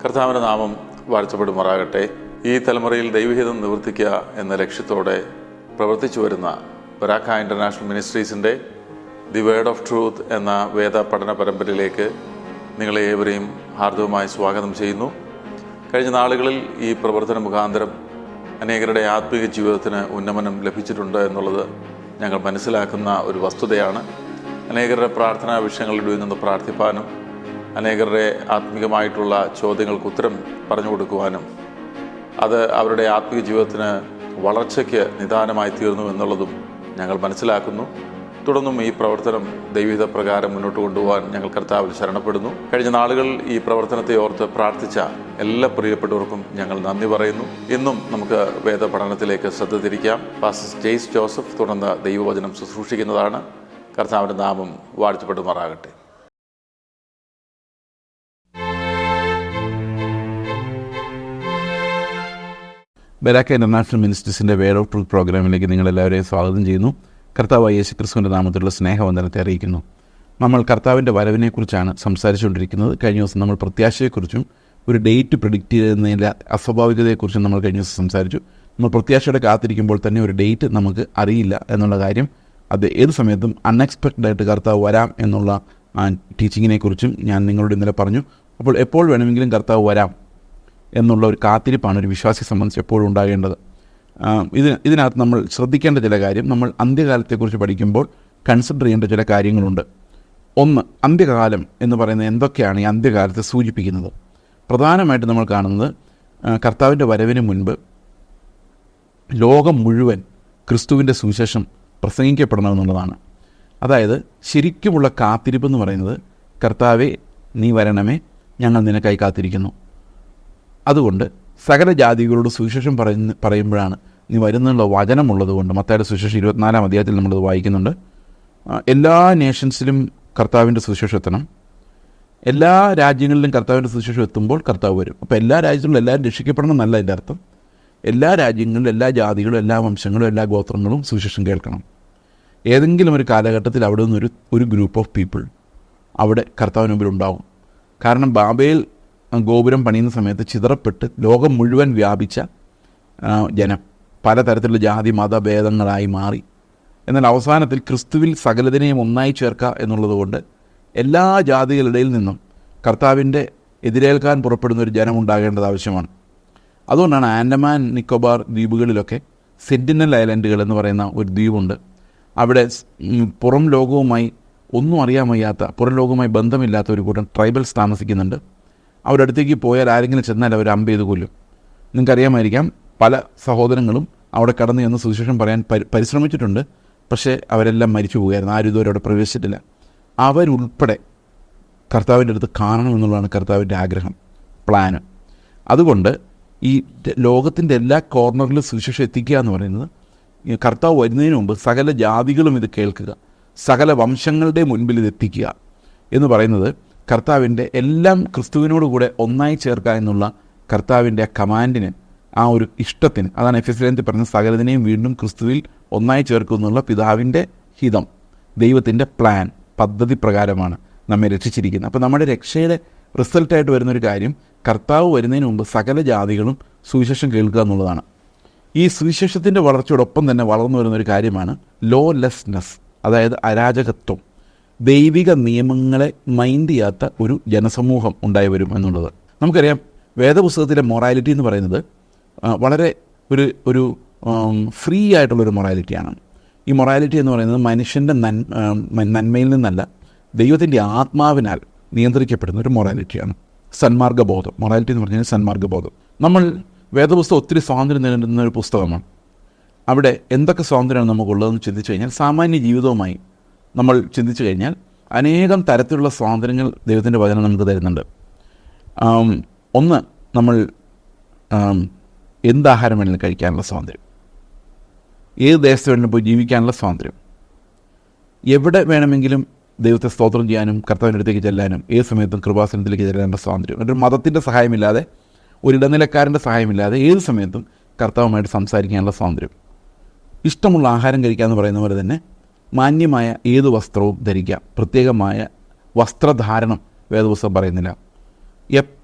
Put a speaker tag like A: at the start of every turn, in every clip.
A: കർത്താവിൻ്റെ നാമം വാഴ്ത്തപ്പെടുമാറാകട്ടെ. ഈ തലമുറയിൽ ദൈവഹിതം നിവർത്തിക്കുക എന്ന ലക്ഷ്യത്തോടെ പ്രവർത്തിച്ചു വരുന്ന ബരാക്ക ഇൻ്റർനാഷണൽ മിനിസ്ട്രീസിൻ്റെ ദി വേർഡ് ഓഫ് ട്രൂത്ത് എന്ന വേദ പഠന പരമ്പരയിലേക്ക് നിങ്ങളെ ഏവരെയും ഹാർദവമായി സ്വാഗതം ചെയ്യുന്നു. കഴിഞ്ഞ നാളുകളിൽ ഈ പ്രവർത്തന മുഖാന്തരം അനേകരുടെ ആത്മീയ ജീവിതത്തിന് ഉന്നമനം ലഭിച്ചിട്ടുണ്ട് എന്നുള്ളത് ഞങ്ങൾ മനസ്സിലാക്കുന്ന ഒരു വസ്തുതയാണ്. അനേകരുടെ പ്രാർത്ഥനാ വിഷയങ്ങളിൽ നിന്ന് പ്രാർത്ഥിപ്പാനും അനേകരുടെ ആത്മീയമായിട്ടുള്ള ചോദ്യങ്ങൾക്ക് ഉത്തരം പറഞ്ഞു കൊടുക്കുവാനും അത് അവരുടെ ആത്മീയ ജീവിതത്തിന് വളർച്ചയ്ക്ക് നിദാനമായി തീർന്നു എന്നുള്ളതും ഞങ്ങൾ മനസ്സിലാക്കുന്നു. തുടർന്നും ഈ പ്രവർത്തനം ദൈവഹിത പ്രകാരം മുന്നോട്ട് കൊണ്ടുപോകാൻ ഞങ്ങൾ കർത്താവിൽ ശരണപ്പെടുന്നു. കഴിഞ്ഞ നാളുകൾ ഈ പ്രവർത്തനത്തെ ഓർത്ത് പ്രാർത്ഥിച്ച എല്ലാ പ്രിയപ്പെട്ടവർക്കും ഞങ്ങൾ നന്ദി പറയുന്നു. ഇന്നും നമുക്ക് വേദ പഠനത്തിലേക്ക് ശ്രദ്ധ തിരിക്കാം. പാസ്റ്റർ ജെയ്സ് ജോസഫ് തുടർന്ന് ദൈവവചനം ശുശ്രൂഷിക്കുന്നതാണ്. കർത്താവിൻ്റെ നാമം വാഴ്ത്തപ്പെടുമാറാകട്ടെ.
B: ബരാക്ക ഇൻ്റർനാഷണൽ മിനിസ്ട്രീസിൻ്റെ വേർഡ് ഓഫ് ട്രൂത്ത് പ്രോഗ്രാമിലേക്ക് നിങ്ങളെല്ലാവരെയും സ്വാഗതം ചെയ്യുന്നു. കർത്താവായ യേശുക്രിസ്തുവിൻ്റെ നാമത്തിലുള്ള സ്നേഹവന്ദനത്തെ അറിയിക്കുന്നു. നമ്മൾ കർത്താവിൻ്റെ വരവിനെക്കുറിച്ചാണ് സംസാരിച്ചുകൊണ്ടിരിക്കുന്നത്. കഴിഞ്ഞ ദിവസം നമ്മൾ പ്രത്യാശയെക്കുറിച്ചും ഒരു ഡേറ്റ് പ്രിഡിക്റ്റ് ചെയ്യുന്നതിൻ്റെ അസ്വാഭാവികതയെക്കുറിച്ചും നമ്മൾ കഴിഞ്ഞ ദിവസം സംസാരിച്ചു. നമ്മൾ പ്രത്യാശയുടെ കാത്തിരിക്കുമ്പോൾ തന്നെ ഒരു ഡേറ്റ് നമുക്ക് അറിയില്ല എന്നുള്ള കാര്യം, അത് ഏത് സമയത്തും അൺഎക്സ്പെക്റ്റഡായിട്ട് കർത്താവ് വരാം എന്നുള്ള ടീച്ചിങ്ങിനെക്കുറിച്ചും ഞാൻ നിങ്ങളോട് ഇന്നലെ പറഞ്ഞു. അപ്പോൾ എപ്പോൾ വേണമെങ്കിലും കർത്താവ് വരാം എന്നുള്ള ഒരു കാത്തിരിപ്പാണ് ഒരു വിശ്വാസിയെ സംബന്ധിച്ച് എപ്പോഴും ഉണ്ടാകേണ്ടത്. ഇതിനകത്ത് നമ്മൾ ശ്രദ്ധിക്കേണ്ട ചില കാര്യം, നമ്മൾ അന്ത്യകാലത്തെക്കുറിച്ച് പഠിക്കുമ്പോൾ കൺസിഡർ ചെയ്യേണ്ട ചില കാര്യങ്ങളുണ്ട്. ഒന്ന്, അന്ത്യകാലം എന്ന് പറയുന്നത് എന്തൊക്കെയാണ് ഈ അന്ത്യകാലത്തെ സൂചിപ്പിക്കുന്നത്? പ്രധാനമായിട്ട് നമ്മൾ കാണുന്നത് കർത്താവിൻ്റെ വരവിന് മുൻപ് ലോകം മുഴുവൻ ക്രിസ്തുവിൻ്റെ സുവിശേഷം പ്രസംഗിക്കപ്പെടണമെന്നുള്ളതാണ്. അതായത് ശരിക്കുമുള്ള കാത്തിരിപ്പ് എന്ന് പറയുന്നത്, കർത്താവേ നീ വരണമേ, ഞങ്ങൾ നിനക്കായി കാത്തിരിക്കുന്നു. അതുകൊണ്ട് സകല ജാതികളോട് സുവിശേഷം പറയുമ്പോഴാണ് നീ വരുന്നുള്ള വചനമുള്ളത് കൊണ്ട്. മത്തായിയുടെ സുവിശേഷം 24-ാം അധ്യായത്തിൽ നമ്മളത് വായിക്കുന്നുണ്ട്. എല്ലാ നേഷൻസിലും കർത്താവിൻ്റെ സുവിശേഷം എത്തണം. എല്ലാ രാജ്യങ്ങളിലും കർത്താവിൻ്റെ സുവിശേഷം എത്തുമ്പോൾ കർത്താവ് വരും. അപ്പോൾ എല്ലാ രാജ്യങ്ങളിലും എല്ലാവരും രക്ഷിക്കപ്പെടണം എന്നല്ല എൻ്റെ അർത്ഥം. എല്ലാ രാജ്യങ്ങളിലും എല്ലാ ജാതികളും എല്ലാ വംശങ്ങളും എല്ലാ ഗോത്രങ്ങളും സുവിശേഷം കേൾക്കണം. ഏതെങ്കിലും ഒരു കാലഘട്ടത്തിൽ അവിടെ നിന്നൊരു ഒരു ഗ്രൂപ്പ് ഓഫ് പീപ്പിൾ അവിടെ കർത്താവിന് മുമ്പിൽ ഉണ്ടാവും. കാരണം ബാബേൽ ഗോപുരം പണിയുന്ന സമയത്ത് ചിതറപ്പെട്ട് ലോകം മുഴുവൻ വ്യാപിച്ച ജനം പലതരത്തിലുള്ള ജാതി മതഭേദങ്ങളായി മാറി. എന്നാൽ അവസാനത്തിൽ ക്രിസ്തുവിൽ സകലതിനെയും ഒന്നായി ചേർക്കുക എന്നുള്ളതുകൊണ്ട് എല്ലാ ജാതികളുടെയിൽ നിന്നും കർത്താവിൻ്റെ എതിരേൽക്കാൻ പുറപ്പെടുന്ന ഒരു ജനം ഉണ്ടാകേണ്ടത് ആവശ്യമാണ്. അതുകൊണ്ടാണ് ആൻഡമാൻ നിക്കോബാർ ദ്വീപുകളിലൊക്കെ സെന്റിനൽ ഐലൻഡുകൾ എന്ന് പറയുന്ന ഒരു ദ്വീപുണ്ട്. അവിടെ പുറം ലോകവുമായി ഒന്നും അറിയാൻ വയ്യാത്ത, പുറം ലോകവുമായി ബന്ധമില്ലാത്ത ഒരു കൂട്ടം ട്രൈബൽസ് താമസിക്കുന്നുണ്ട്. അവരുടെ അടുത്തേക്ക് പോയാൽ ആരെങ്കിലും ചെന്നാൽ അവർ അമ്പ് ചെയ്ത് കൊല്ലും. നിങ്ങൾക്കറിയാമായിരിക്കാം, പല സഹോദരങ്ങളും അവിടെ കടന്നു ചെന്ന് സുവിശേഷം പറയാൻ പരിശ്രമിച്ചിട്ടുണ്ട്. പക്ഷേ അവരെല്ലാം മരിച്ചു പോകുമായിരുന്നു. ആരും ഇതുവരെ അവിടെ പ്രവേശിച്ചിട്ടില്ല. അവരുൾപ്പെടെ കർത്താവിൻ്റെ അടുത്ത് കാണണമെന്നുള്ളതാണ് കർത്താവിൻ്റെ ആഗ്രഹം, പ്ലാന്. അതുകൊണ്ട് ഈ ലോകത്തിൻ്റെ എല്ലാ കോർണറിലും സുവിശേഷം എത്തിക്കുക എന്ന് പറയുന്നത്, കർത്താവ് വരുന്നതിന് മുമ്പ് സകല ജാതികളും ഇത് കേൾക്കുക, സകല വംശങ്ങളുടെ മുൻപിൽ ഇത് എത്തിക്കുക എന്ന് പറയുന്നത് കർത്താവിൻ്റെ എല്ലാം ക്രിസ്തുവിനോടുകൂടെ ഒന്നായി ചേർക്കുക എന്നുള്ള കർത്താവിൻ്റെ കമാൻഡിന്, ആ ഒരു ഇഷ്ടത്തിന്, അതാണ് എഫെസ്യൻസിൽ പറഞ്ഞ സകലതിനെയും വീണ്ടും ക്രിസ്തുവിൽ ഒന്നായി ചേർക്കുക എന്നുള്ള പിതാവിൻ്റെ ഹിതം, ദൈവത്തിൻ്റെ പ്ലാൻ, പദ്ധതി പ്രകാരമാണ് നമ്മെ രക്ഷിച്ചിരിക്കുന്നത്. അപ്പോൾ നമ്മുടെ രക്ഷയുടെ റിസൾട്ടായിട്ട് വരുന്നൊരു കാര്യം, കർത്താവ് വരുന്നതിന് മുമ്പ് സകല ജാതികളും സുവിശേഷം കേൾക്കുക എന്നുള്ളതാണ്. ഈ സുവിശേഷത്തിൻ്റെ വളർച്ചയോടൊപ്പം തന്നെ വളർന്നു വരുന്നൊരു കാര്യമാണ് ലോലെസ്നെസ്, അതായത് അരാജകത്വം. ദൈവിക നിയമങ്ങളെ മൈൻഡ് ചെയ്യാത്ത ഒരു ജനസമൂഹം ഉണ്ടായി വരും എന്നുള്ളത് നമുക്കറിയാം. വേദപുസ്തകത്തിലെ മൊറാലിറ്റി എന്ന് പറയുന്നത് വളരെ ഒരു ഫ്രീ ആയിട്ടുള്ളൊരു മൊറാലിറ്റിയാണ്. ഈ മൊറാലിറ്റി എന്ന് പറയുന്നത് മനുഷ്യൻ്റെ നന്മയിൽ നിന്നല്ല, ദൈവത്തിൻ്റെ ആത്മാവിനാൽ നിയന്ത്രിക്കപ്പെടുന്ന ഒരു മൊറാലിറ്റിയാണ്. സന്മാർഗ്ഗബോധം, മൊറാലിറ്റി എന്ന് പറഞ്ഞാൽ സന്മാർഗ്ഗബോധം. നമ്മൾ വേദപുസ്തകം ഒത്തിരി സ്വാതന്ത്ര്യം നേടുന്ന ഒരു പുസ്തകമാണ്. അവിടെ എന്തൊക്കെ സ്വാതന്ത്ര്യമാണ് നമുക്കുള്ളതെന്ന് ചിന്തിച്ചു കഴിഞ്ഞാൽ, സാമാന്യ ജീവിതവുമായി നമ്മൾ ചിന്തിച്ചു കഴിഞ്ഞാൽ അനേകം തരത്തിലുള്ള സ്വാതന്ത്ര്യങ്ങൾ ദൈവത്തിൻ്റെ വചനം നമുക്ക് തരുന്നുണ്ട്. ഒന്ന്, നമ്മൾ എന്താഹാരം വേണമെങ്കിലും കഴിക്കാനുള്ള സ്വാതന്ത്ര്യം, ഏത് ദേശത്ത് വേണമെങ്കിലും പോയി ജീവിക്കാനുള്ള സ്വാതന്ത്ര്യം, എവിടെ വേണമെങ്കിലും ദൈവത്തെ സ്തോത്രം ചെയ്യാനും കർത്താവിൻ്റെ അടുത്തേക്ക് ചെല്ലാനും ഏത് സമയത്തും കൃപാസനത്തിലേക്ക് ചെല്ലാനുള്ള സ്വാതന്ത്ര്യം. ഒരു മതത്തിൻ്റെ സഹായമില്ലാതെ, ഒരു ഇടനിലക്കാരൻ്റെ സഹായമില്ലാതെ ഏത് സമയത്തും കർത്താവുമായിട്ട് സംസാരിക്കാനുള്ള സ്വാതന്ത്ര്യം. ഇഷ്ടമുള്ള ആഹാരം കഴിക്കുക എന്ന് പറയുന്ന പോലെ തന്നെ മാന്യമായ ഏത് വസ്ത്രവും ധരിക്കാം. പ്രത്യേകമായ വസ്ത്രധാരണം വേദപുസ്തകം പറയുന്നില്ല.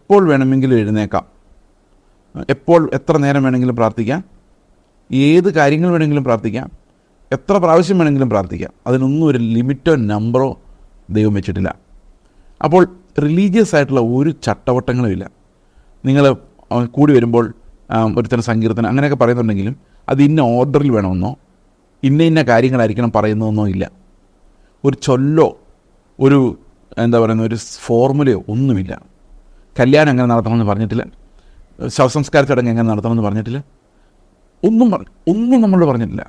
B: എപ്പോൾ വേണമെങ്കിലും എഴുന്നേക്കാം, എപ്പോൾ എത്ര നേരം വേണമെങ്കിലും പ്രാർത്ഥിക്കാം, ഏത് കാര്യങ്ങൾ വേണമെങ്കിലും പ്രാർത്ഥിക്കാം, എത്ര പ്രാവശ്യം വേണമെങ്കിലും പ്രാർത്ഥിക്കാം. അതിനൊന്നും ഒരു ലിമിറ്റോ നമ്പറോ ദൈവം വെച്ചിട്ടില്ല. അപ്പോൾ റിലീജിയസ് ആയിട്ടുള്ള ഒരു ചട്ടവട്ടങ്ങളുമില്ല. നിങ്ങൾ കൂടി വരുമ്പോൾ ഒരുത്തരം സങ്കീർത്തനം അങ്ങനെയൊക്കെ പറയുന്നുണ്ടെങ്കിലും അത് ഇന്ന ഓർഡറിൽ വേണമെന്നോ ഇന്ന കാര്യങ്ങളായിരിക്കണം പറയുന്നതെന്നോ ഇല്ല. ഒരു ചൊല്ലോ ഒരു ഒരു ഫോർമുലയോ ഒന്നുമില്ല. കല്യാണം എങ്ങനെ നടത്തണമെന്ന് പറഞ്ഞിട്ടില്ല, ശവസംസ്കാര ചടങ്ങ് എങ്ങനെ നടത്തണമെന്ന് പറഞ്ഞിട്ടില്ല, ഒന്നും നമ്മളോട് പറഞ്ഞിട്ടില്ല.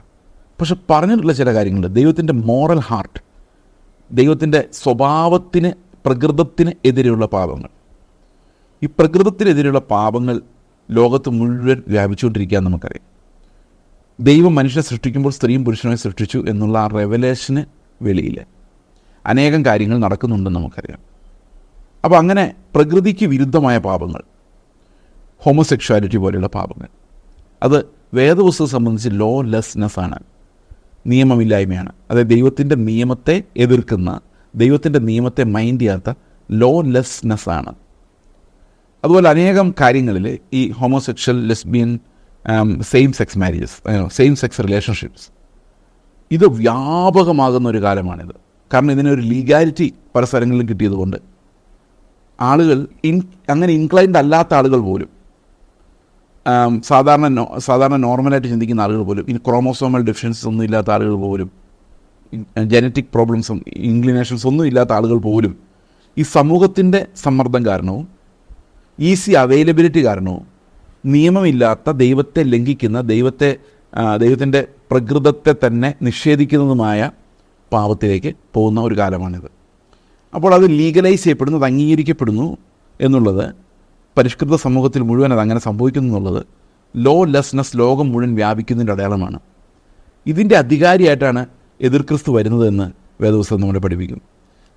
B: പക്ഷെ പറഞ്ഞിട്ടുള്ള ചില കാര്യങ്ങളുണ്ട്. ദൈവത്തിൻ്റെ മോറൽ ഹാർട്ട്, ദൈവത്തിൻ്റെ സ്വഭാവത്തിന് പ്രകൃതത്തിന് എതിരെയുള്ള പാപങ്ങൾ. ഈ പ്രകൃതത്തിനെതിരെയുള്ള പാപങ്ങൾ ലോകത്ത് മുഴുവൻ വ്യാപിച്ചുകൊണ്ടിരിക്കുക നമുക്കറിയാം. ദൈവം മനുഷ്യനെ സൃഷ്ടിക്കുമ്പോൾ സ്ത്രീയും പുരുഷനെ സൃഷ്ടിച്ചു എന്നുള്ള ആ റെവലേഷന് വെളിയിൽ അനേകം കാര്യങ്ങൾ നടക്കുന്നുണ്ടെന്ന് നമുക്കറിയാം. അപ്പോൾ അങ്ങനെ പ്രകൃതിക്ക് വിരുദ്ധമായ പാപങ്ങൾ, ഹോമോസെക്ഷുവാലിറ്റി പോലെയുള്ള പാപങ്ങൾ, അത് വേദപുസ്തകം സംബന്ധിച്ച് ലോ ലെസ്നെസ് ആണ്, നിയമമില്ലായ്മയാണ്. അതായത് ദൈവത്തിൻ്റെ നിയമത്തെ എതിർക്കുന്ന, ദൈവത്തിൻ്റെ നിയമത്തെ മൈൻഡ് ചെയ്യാത്ത ലോ ലെസ്നെസ് ആണ്. അതുപോലെ അനേകം കാര്യങ്ങളിൽ ഈ homosexual, lesbian, same sex marriages, same sex relationships, ഇത് വ്യാപകമാകുന്ന ഒരു കാലമാണിത്. കാരണം ഇതിനൊരു ലീഗാലിറ്റി പല സ്ഥലങ്ങളിലും കിട്ടിയതുകൊണ്ട് ആളുകൾ അങ്ങനെ ഇൻക്ലൈൻഡ് അല്ലാത്ത ആളുകൾ പോലും, സാധാരണ നോർമലായിട്ട് ചിന്തിക്കുന്ന ആളുകൾ പോലും, ഇനി ക്രോമോസോമൽ ഡെഫിഷ്യൻസീസ് ഒന്നും ഇല്ലാത്ത ആളുകൾ പോലും, ജനറ്റിക് പ്രോബ്ലംസും ഇൻക്ലിനേഷൻസ് ഒന്നും ഇല്ലാത്ത ആളുകൾ പോലും ഈ സമൂഹത്തിൻ്റെ സമ്മർദ്ദം കാരണവും ഈസി അവൈലബിലിറ്റി കാരണവും നിയമമില്ലാത്ത, ദൈവത്തെ ലംഘിക്കുന്ന, ദൈവത്തിൻ്റെ പ്രകൃതത്തെ തന്നെ നിഷേധിക്കുന്നതുമായ പാപത്തിലേക്ക് പോകുന്ന ഒരു കാലമാണിത്. അപ്പോൾ അത് ലീഗലൈസ് ചെയ്യപ്പെടുന്നു, അത് അംഗീകരിക്കപ്പെടുന്നു എന്നുള്ളത്, പരിഷ്കൃത സമൂഹത്തിൽ മുഴുവൻ അത് അങ്ങനെ സംഭവിക്കുന്നു എന്നുള്ളത് ലോ ലെസ്നെസ് ലോകം മുഴുവൻ വ്യാപിക്കുന്നതിൻ്റെ അടയാളമാണ്. ഇതിൻ്റെ അധികാരിയായിട്ടാണ് എതിർ ക്രിസ്തു വരുന്നതെന്ന് വേദപുസ്തകം നമ്മളെ പഠിപ്പിക്കുന്നു.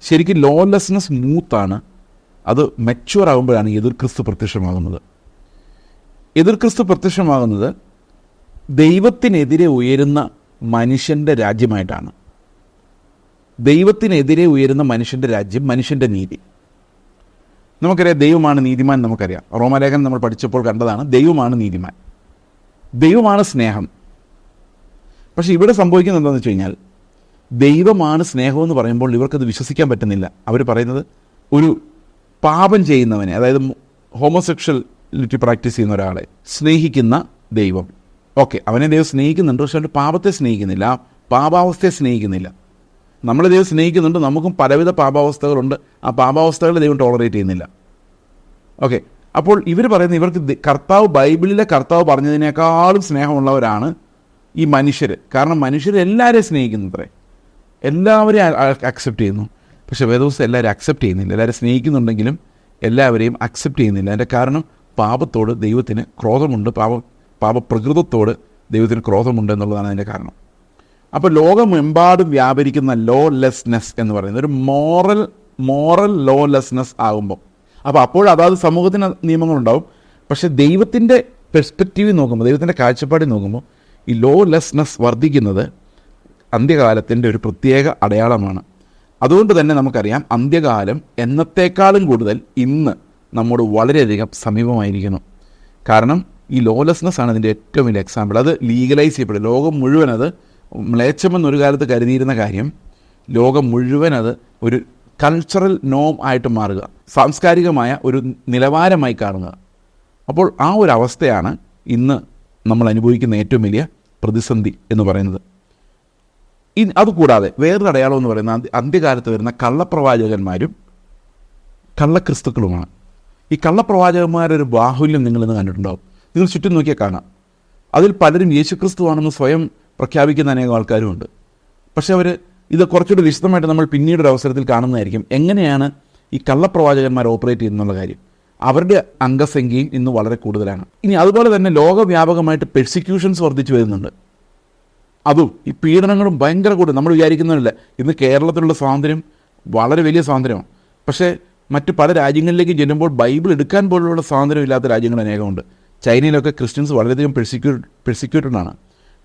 B: ശരിക്കും ലോ ലെസ്നെസ് മൂത്താണ്, അത് മെച്യൂർ ആകുമ്പോഴാണ് എതിർ ക്രിസ്തു പ്രത്യക്ഷമാകുന്നത്. എതിർ ക്രിസ്തു പ്രത്യക്ഷമാകുന്നത് ദൈവത്തിനെതിരെ ഉയരുന്ന മനുഷ്യൻ്റെ രാജ്യമായിട്ടാണ്. ദൈവത്തിനെതിരെ ഉയരുന്ന മനുഷ്യൻ്റെ രാജ്യം, മനുഷ്യൻ്റെ നീതി. നമുക്കറിയാം ദൈവമാണ് നീതിമാൻ, നമുക്കറിയാം. റോമാലേഖനം നമ്മൾ പഠിച്ചപ്പോൾ കണ്ടതാണ്, ദൈവമാണ് നീതിമാൻ, ദൈവമാണ് സ്നേഹം. പക്ഷേ ഇവിടെ സംഭവിക്കുന്നത് എന്താണെന്ന് വെച്ച് കഴിഞ്ഞാൽ, ദൈവമാണ് സ്നേഹമെന്ന് പറയുമ്പോൾ ഇവർക്കത് വിശ്വസിക്കാൻ പറ്റുന്നില്ല. അവർ പറയുന്നത് ഒരു പാപം ചെയ്യുന്നവനെ, അതായത് ഹോമോസെക്ഷലിറ്റി പ്രാക്ടീസ് ചെയ്യുന്ന ഒരാളെ സ്നേഹിക്കുന്ന ദൈവം, ഓക്കെ, അവനെ ദൈവം സ്നേഹിക്കുന്നുണ്ട്, പക്ഷെ അവൻ്റെ പാപത്തെ സ്നേഹിക്കുന്നില്ല, പാപാവസ്ഥയെ സ്നേഹിക്കുന്നില്ല. നമ്മൾ ദൈവം സ്നേഹിക്കുന്നുണ്ട്, നമുക്കും പലവിധ പാപാവസ്ഥകളുണ്ട്, ആ പാപാവസ്ഥകളെ ദൈവം ടോളറേറ്റ് ചെയ്യുന്നില്ല. ഓക്കെ, അപ്പോൾ ഇവർ പറയുന്നത് ഇവർക്ക് ബൈബിളിലെ കർത്താവ് പറഞ്ഞതിനേക്കാളും സ്നേഹമുള്ളവരാണ് ഈ മനുഷ്യർ. കാരണം മനുഷ്യർ എല്ലാവരെയും സ്നേഹിക്കുന്നത്രേ, എല്ലാവരെയും അക്സെപ്റ്റ് ചെയ്യുന്നു. പക്ഷേ വേദപുസ്തകം എല്ലാവരും അക്സെപ്റ്റ് ചെയ്യുന്നില്ല. എല്ലാവരും സ്നേഹിക്കുന്നുണ്ടെങ്കിലും എല്ലാവരെയും അക്സെപ്റ്റ് ചെയ്യുന്നില്ല. അതിൻ്റെ കാരണം പാപത്തോട് ദൈവത്തിന് ക്രോധമുണ്ട്, പാപപ്രകൃതത്തോട് ദൈവത്തിന് ക്രോധമുണ്ട് എന്നുള്ളതാണ് അതിൻ്റെ കാരണം. അപ്പോൾ ലോകമെമ്പാടും വ്യാപരിക്കുന്ന ലോ ലെസ്നെസ് എന്ന് പറയുന്നത് ഒരു മോറൽ ലോ ലെസ്നെസ് ആകുമ്പോൾ, അപ്പോൾ അതാത് സമൂഹത്തിന് നിയമങ്ങളുണ്ടാവും. പക്ഷേ ദൈവത്തിൻ്റെ പെർസ്പെക്റ്റീവിൽ നോക്കുമ്പോൾ, ദൈവത്തിൻ്റെ കാഴ്ചപ്പാടിൽ നോക്കുമ്പോൾ ഈ ലോ ലെസ്നെസ് വർദ്ധിക്കുന്നത് അന്ത്യകാലത്തിൻ്റെ ഒരു പ്രത്യേക അടയാളമാണ്. അതുകൊണ്ട് തന്നെ നമുക്കറിയാം അന്ത്യകാലം എന്നത്തേക്കാളും കൂടുതൽ ഇന്ന് നമ്മോട് വളരെയധികം സമീപമായിരിക്കുന്നു. കാരണം ഈ ലോലെസ്നെസ് ആണ് അതിൻ്റെ ഏറ്റവും വലിയ എക്സാമ്പിൾ. അത് ലീഗലൈസ് ചെയ്യപ്പെടും. ലോകം മുഴുവൻ അത് മ്ലേച്ഛമെന്നൊരു കാലത്ത് കരുതിയിരുന്ന കാര്യം ലോകം മുഴുവൻ അത് ഒരു കൾച്ചറൽ നോം ആയിട്ട് മാറുക, സാംസ്കാരികമായ ഒരു നിലവാരമായി കാണുക. അപ്പോൾ ആ ഒരു അവസ്ഥയാണ് ഇന്ന് നമ്മൾ അനുഭവിക്കുന്ന ഏറ്റവും വലിയ പ്രതിസന്ധി എന്ന് പറയുന്നത്. അതുകൂടാതെ വേറൊരു അടയാളം എന്ന് പറയുന്നത് അന്ത്യകാലത്ത് വരുന്ന കള്ളപ്രവാചകന്മാരും കള്ളക്രിസ്തുക്കളുമാണ്. ഈ കള്ളപ്രവാചകന്മാരൊരു ബാഹുല്യം നിങ്ങളിന്ന് കണ്ടിട്ടുണ്ടാവും. നിങ്ങൾ ചുറ്റും നോക്കിയാൽ കാണാം. അതിൽ പലരും യേശുക്രിസ്തുവാണെന്ന് സ്വയം പ്രഖ്യാപിക്കുന്ന അനേകം ആൾക്കാരുമുണ്ട്. പക്ഷേ അവർ ഇത് കുറച്ചുകൂടി വിശദമായിട്ട് നമ്മൾ പിന്നീടൊരു അവസരത്തിൽ കാണുന്നതായിരിക്കും, എങ്ങനെയാണ് ഈ കള്ളപ്രവാചകന്മാർ ഓപ്പറേറ്റ് ചെയ്യുന്നുള്ള കാര്യം. അവരുടെ അംഗസംഖ്യയും ഇന്ന് വളരെ കൂടുതലാണ്. ഇനി അതുപോലെ തന്നെ ലോകവ്യാപകമായിട്ട് പെർസിക്യൂഷൻസ് വർദ്ധിച്ചു വരുന്നുണ്ട്. അതും ഈ പീഡനങ്ങളും ഭയങ്കര കൂടുതൽ. നമ്മൾ വിചാരിക്കുന്നില്ല ഇന്ന് കേരളത്തിലുള്ള സ്വാതന്ത്ര്യം വളരെ വലിയ സ്വാതന്ത്ര്യമാണ്. പക്ഷേ മറ്റ് പല രാജ്യങ്ങളിലേക്ക് ചെല്ലുമ്പോൾ ബൈബിൾ എടുക്കാൻ പോലുള്ള സ്വാതന്ത്ര്യം ഇല്ലാത്ത രാജ്യങ്ങൾ അനേകമുണ്ട്. ചൈനയിലൊക്കെ ക്രിസ്ത്യൻസ് വളരെയധികം പെർസിക്യൂട്ടഡാണ്.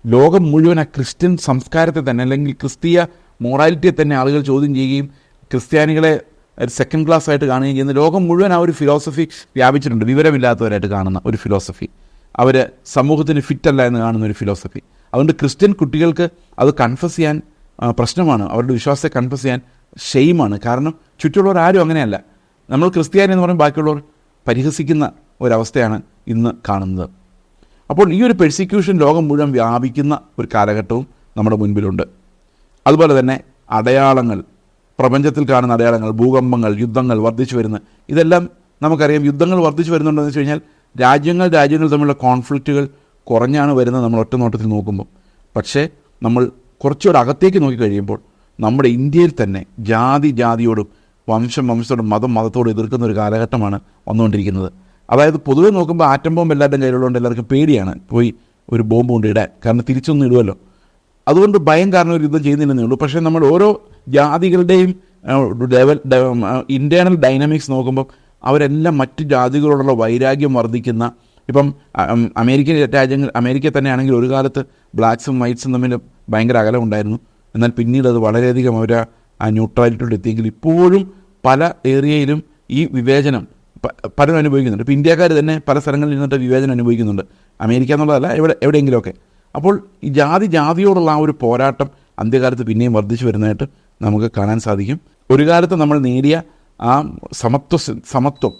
B: ലോകം മുഴുവൻ ആ ക്രിസ്ത്യൻ സംസ്കാരത്തെ തന്നെ, അല്ലെങ്കിൽ ക്രിസ്തീയ മൊറാലിറ്റിയെ തന്നെ ആളുകൾ ചോദ്യം ചെയ്യുകയും ക്രിസ്ത്യാനികളെ സെക്കൻഡ് ക്ലാസ് ആയിട്ട് കാണുകയും ചെയ്യുന്ന, ലോകം മുഴുവൻ ആ ഒരു ഫിലോസഫി വ്യാപിച്ചിട്ടുണ്ട്. വിവരമില്ലാത്തവരായിട്ട് കാണുന്ന ഒരു ഫിലോസഫി, അവർ സമൂഹത്തിന് ഫിറ്റല്ല എന്ന് കാണുന്ന ഒരു ഫിലോസഫി. അതുകൊണ്ട് ക്രിസ്ത്യൻ കുട്ടികൾക്ക് അത് കൺഫസ് ചെയ്യാൻ പ്രശ്നമാണ്, അവരുടെ വിശ്വാസത്തെ കൺഫസ് ചെയ്യാൻ ഷെയിമാണ്. കാരണം ചുറ്റുമുള്ളവർ ആരും അങ്ങനെയല്ല. നമ്മൾ ക്രിസ്ത്യാനി എന്ന് പറയുമ്പോൾ ബാക്കിയുള്ളവർ പരിഹസിക്കുന്ന ഒരവസ്ഥയാണ് ഇന്ന് കാണുന്നത്. അപ്പോൾ ഈ ഒരു പെർസിക്യൂഷൻ ലോകം മുഴുവൻ വ്യാപിക്കുന്ന ഒരു കാലഘട്ടവും നമ്മുടെ മുൻപിലുണ്ട്. അതുപോലെ തന്നെ അടയാളങ്ങൾ, പ്രപഞ്ചത്തിൽ കാണുന്ന അടയാളങ്ങൾ, ഭൂകമ്പങ്ങൾ, യുദ്ധങ്ങൾ വർദ്ധിച്ചു വരുന്നത്, ഇതെല്ലാം നമുക്കറിയാം. യുദ്ധങ്ങൾ വർദ്ധിച്ചു വരുന്നുണ്ടെന്ന് വെച്ച് കഴിഞ്ഞാൽ രാജ്യങ്ങൾ തമ്മിലുള്ള കോൺഫ്ലിക്റ്റുകൾ കുറഞ്ഞാണ് വരുന്നത് നമ്മൾ ഒറ്റ നോട്ടത്തിൽ നോക്കുമ്പോൾ. പക്ഷേ നമ്മൾ കുറച്ചുകൂടെ അകത്തേക്ക് നോക്കിക്കഴിയുമ്പോൾ നമ്മുടെ ഇന്ത്യയിൽ തന്നെ ജാതിയോടും വംശത്തോടും മതത്തോടും എതിർക്കുന്ന ഒരു കാലഘട്ടമാണ് വന്നുകൊണ്ടിരിക്കുന്നത്. അതായത് പൊതുവെ നോക്കുമ്പോൾ ആറ്റം ബോംബ് എല്ലാവരുടെയും കയ്യിലുള്ളതുകൊണ്ട് എല്ലാവർക്കും പേടിയാണ് പോയി ഒരു ബോംബ് കൊണ്ട് ഇടാൻ, കാരണം തിരിച്ചൊന്നും ഇടുമല്ലോ. അതുകൊണ്ട് ഭയം കാരണം ഒരു യുദ്ധം ചെയ്യുന്നില്ലെന്നേ ഉള്ളൂ. പക്ഷേ നമ്മൾ ഓരോ ജാതികളുടെയും ഇൻറ്റേർണൽ ഡൈനാമിക്സ് നോക്കുമ്പോൾ അവരെല്ലാം മറ്റ് ജാതികളോടുള്ള വൈരാഗ്യം വർദ്ധിക്കുന്ന, ഇപ്പം അമേരിക്ക തന്നെയാണെങ്കിൽ ഒരു കാലത്ത് ബ്ലാക്സും വൈറ്റ്സും തമ്മിൽ ഭയങ്കര അകലം ഉണ്ടായിരുന്നു. എന്നാൽ പിന്നീട് അത് വളരെയധികം അവർ ആ ന്യൂട്രാലിറ്റിയോട് എത്തിയെങ്കിൽ ഇപ്പോഴും പല ഏരിയയിലും ഈ വിവേചനം പലരും അനുഭവിക്കുന്നുണ്ട്. ഇപ്പോൾ ഇന്ത്യക്കാർ തന്നെ പല സ്ഥലങ്ങളിൽ നിന്നിട്ട് വിവേചനം അനുഭവിക്കുന്നുണ്ട്, അമേരിക്ക എന്നുള്ളതല്ല, എവിടെയെങ്കിലുമൊക്കെ. അപ്പോൾ ഈ ജാതിയോടുള്ള ആ ഒരു പോരാട്ടം അന്ത്യകാലത്ത് പിന്നെയും വർദ്ധിച്ചു വരുന്നതായിട്ട് നമുക്ക് കാണാൻ സാധിക്കും. ഒരു കാലത്ത് നമ്മൾ നേടിയ ആ സമത്വം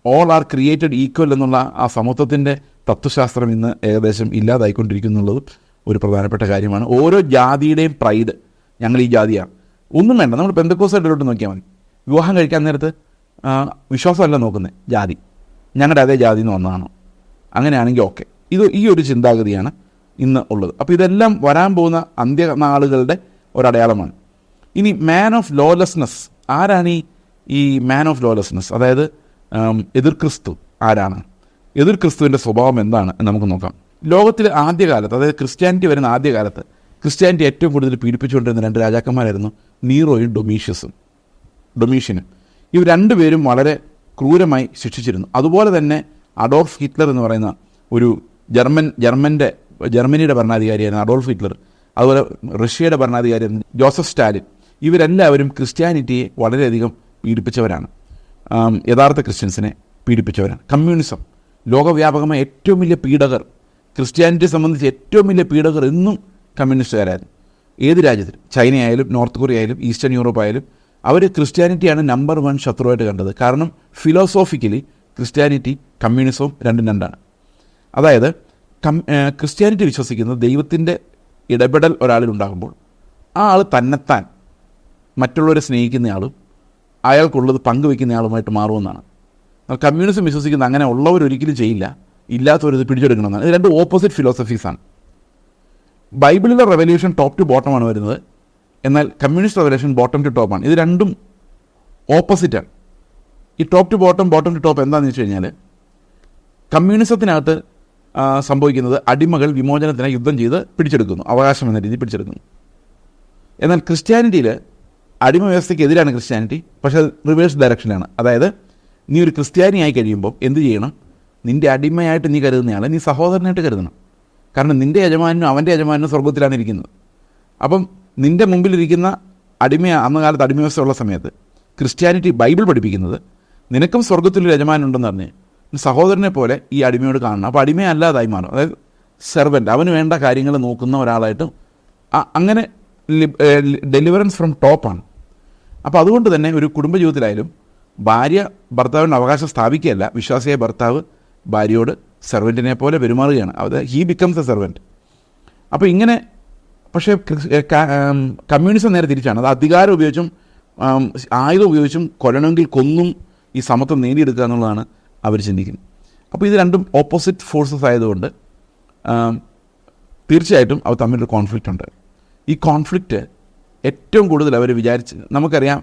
B: ഓൾ ആർ ക്രിയേറ്റഡ് ഈക്വൽ എന്നുള്ള ആ സമത്വത്തിൻ്റെ തത്വശാസ്ത്രം ഇന്ന് ഏകദേശം ഇല്ലാതായിക്കൊണ്ടിരിക്കുന്നുള്ളതും ഒരു പ്രധാനപ്പെട്ട കാര്യമാണ്. ഓരോ ജാതിയുടെയും പ്രൈഡ്, ഞങ്ങൾ ഈ ജാതിയാണ്, ഒന്നും വേണ്ട. നമ്മൾ പെന്തക്കോസ്തായിലോട്ട് നോക്കിയാൽ മതി. വിവാഹം കഴിക്കാൻ നേരത്ത് വിശ്വാസമല്ല നോക്കുന്നത്, ജാതി, ഞങ്ങളുടെ അതേ ജാതി എന്ന് വന്നതാണോ, അങ്ങനെയാണെങ്കിൽ ഓക്കെ. ഈ ഒരു ചിന്താഗതിയാണ് ഇന്ന് ഉള്ളത്. അപ്പോൾ ഇതെല്ലാം വരാൻ പോകുന്ന അന്ത്യനാളുകളുടെ ഒരടയാളമാണ്. ഇനി മാൻ ഓഫ് ലോലെസ്നെസ്, ആരാണ് ഈ മാൻ ഓഫ് ലോലെസ്നെസ്? അതായത് എതിർ ക്രിസ്തു ആരാണ്? എതിർ ക്രിസ്തുവിൻ്റെ സ്വഭാവം എന്താണ് എന്ന് നമുക്ക് നോക്കാം. ലോകത്തിലെ ആദ്യകാലത്ത്, അതായത് ക്രിസ്ത്യാനിറ്റി വരുന്ന ആദ്യകാലത്ത്, ക്രിസ്ത്യാനിറ്റി ഏറ്റവും കൂടുതൽ പീഡിപ്പിച്ചുകൊണ്ടിരുന്ന രണ്ട് രാജാക്കന്മാരായിരുന്നു നീറോയും ഡൊമീഷ്യനും. ഇവർ രണ്ടുപേരും വളരെ ക്രൂരമായി ശിക്ഷിച്ചിരുന്നു. അതുപോലെ തന്നെ അഡോൾഫ് ഹിറ്റ്ലർ എന്ന് പറയുന്ന ഒരു ജർമ്മനിയുടെ ഭരണാധികാരിയായിരുന്നു അഡോൾഫ് ഹിറ്റ്ലർ. അതുപോലെ റഷ്യയുടെ ഭരണാധികാരിയായിരുന്നു ജോസഫ് സ്റ്റാലിൻ. ഇവരെല്ലാവരും ക്രിസ്ത്യാനിറ്റിയെ വളരെയധികം പീഡിപ്പിച്ചവരാണ്, യഥാർത്ഥ ക്രിസ്ത്യൻസിനെ പീഡിപ്പിച്ചവരാണ്. കമ്മ്യൂണിസം ലോകവ്യാപകമായ ഏറ്റവും വലിയ പീഡകർ, ക്രിസ്ത്യാനിറ്റിയെ സംബന്ധിച്ച് ഏറ്റവും വലിയ പീഡകർ എന്നും കമ്മ്യൂണിസ്റ്റുകാരായിരുന്നു. ഏത് രാജ്യത്തിലും, ചൈനയായാലും നോർത്ത് കൊറിയ ആയാലും ഈസ്റ്റേൺ യൂറോപ്പ് ആയാലും, അവർ ക്രിസ്ത്യാനിറ്റിയാണ് നമ്പർ 1 ശത്രുവായിട്ട് കണ്ടത്. കാരണം ഫിലോസോഫിക്കലി ക്രിസ്ത്യാനിറ്റി കമ്മ്യൂണിസവും രണ്ടാണ്. അതായത് ക്രിസ്ത്യാനിറ്റി വിശ്വസിക്കുന്നത് ദൈവത്തിൻ്റെ ഇടപെടൽ ഒരാളിലുണ്ടാകുമ്പോൾ ആ ആൾ തന്നെത്താൻ മറ്റുള്ളവരെ സ്നേഹിക്കുന്നയാളും അയാൾക്കുള്ളത് പങ്കുവയ്ക്കുന്നയാളുമായിട്ട് മാറുമെന്നാണ്. കമ്മ്യൂണിസം വിശ്വസിക്കുന്നത് അങ്ങനെ ഉള്ളവരൊരിക്കലും ചെയ്യില്ല, ഇല്ലാത്തവരത് പിടിച്ചെടുക്കണമെന്നാണ്. ഇത് രണ്ട് ഓപ്പോസിറ്റ് ഫിലോസഫീസാണ്. ബൈബിളിലെ റെവല്യൂഷൻ ടോപ്പ് ടു ബോട്ടമാണ് വരുന്നത്, എന്നാൽ കമ്മ്യൂണിസ്റ്റ് റെവല്യൂഷൻ ബോട്ടം ടു ടോപ്പാണ്. ഇത് രണ്ടും ഓപ്പോസിറ്റാണ്. ഈ top to bottom, bottom to top എന്താണെന്ന് വെച്ച് കഴിഞ്ഞാൽ, കമ്മ്യൂണിസത്തിനകത്ത് സംഭവിക്കുന്നത് അടിമകൾ വിമോചനത്തിനായി യുദ്ധം ചെയ്ത് പിടിച്ചെടുക്കുന്നു, അവകാശം എന്ന രീതിയിൽ പിടിച്ചെടുക്കുന്നു. എന്നാൽ ക്രിസ്ത്യാനിറ്റിയിൽ അടിമ വ്യവസ്ഥയ്ക്ക് എതിരാണ് ക്രിസ്ത്യാനിറ്റി, പക്ഷേ റിവേഴ്സ് ഡയറക്ഷനിലാണ്. അതായത് നീ ഒരു ക്രിസ്ത്യാനിയായി കഴിയുമ്പോൾ എന്ത് ചെയ്യണം? നിൻ്റെ അടിമയായിട്ട് നീ കരുതുന്നയാളെ നീ സഹോദരനായിട്ട് കരുതണം. കാരണം നിൻ്റെ യജമാനും അവൻ്റെ യജമാനും സ്വർഗത്തിലാണ് ഇരിക്കുന്നത്. അപ്പം നിൻ്റെ മുമ്പിലിരിക്കുന്ന അന്ന് കാലത്ത് അടിമ വ്യവസ്ഥ ഉള്ള സമയത്ത് ക്രിസ്ത്യാനിറ്റി ബൈബിൾ പഠിപ്പിക്കുന്നത് നിനക്കും സ്വർഗത്തിലൊരു യജമാനുണ്ടെന്ന് പറഞ്ഞ് സഹോദരനെ പോലെ ഈ അടിമയോട് കാണണം. അപ്പോൾ അടിമയല്ലാതായി മാറും. അതായത് സെർവൻ്റ്, അവന് വേണ്ട കാര്യങ്ങൾ നോക്കുന്ന ഒരാളായിട്ട് അങ്ങനെ ഡെലിവറൻസ് ഫ്രം ടോപ്പാണ്. അപ്പോൾ അതുകൊണ്ട് തന്നെ ഒരു കുടുംബജീവിതത്തിലായാലും ഭാര്യ ഭർത്താവിന് അവകാശം സ്ഥാപിക്കുകയല്ല, വിശ്വാസിയായ ഭർത്താവ് ഭാര്യയോട് സെർവൻറ്റിനെ പോലെ പെരുമാറുകയാണ്. അത് ഹീ ബിക്കംസ് എ സെർവൻറ്റ്. അപ്പോൾ ഇങ്ങനെ, പക്ഷേ കമ്മ്യൂണിസം നേരെ തിരിച്ചാണ്. അത് അധികാരം ഉപയോഗിച്ചും ആയുധം ഉപയോഗിച്ചും കൊല്ലണമെങ്കിൽ കൊന്നും ഈ സമത്വം നേടിയെടുക്കുക എന്നുള്ളതാണ് അവർ ചിന്തിക്കുന്നത്. അപ്പോൾ ഇത് രണ്ടും ഓപ്പോസിറ്റ് ഫോഴ്സസ് ആയതുകൊണ്ട് തീർച്ചയായിട്ടും അവർ തമ്മിലൊരു കോൺഫ്ലിക്റ്റ് ഉണ്ട്. ഈ കോൺഫ്ലിക്റ്റ് ഏറ്റവും കൂടുതൽ അവർ നമുക്കറിയാം,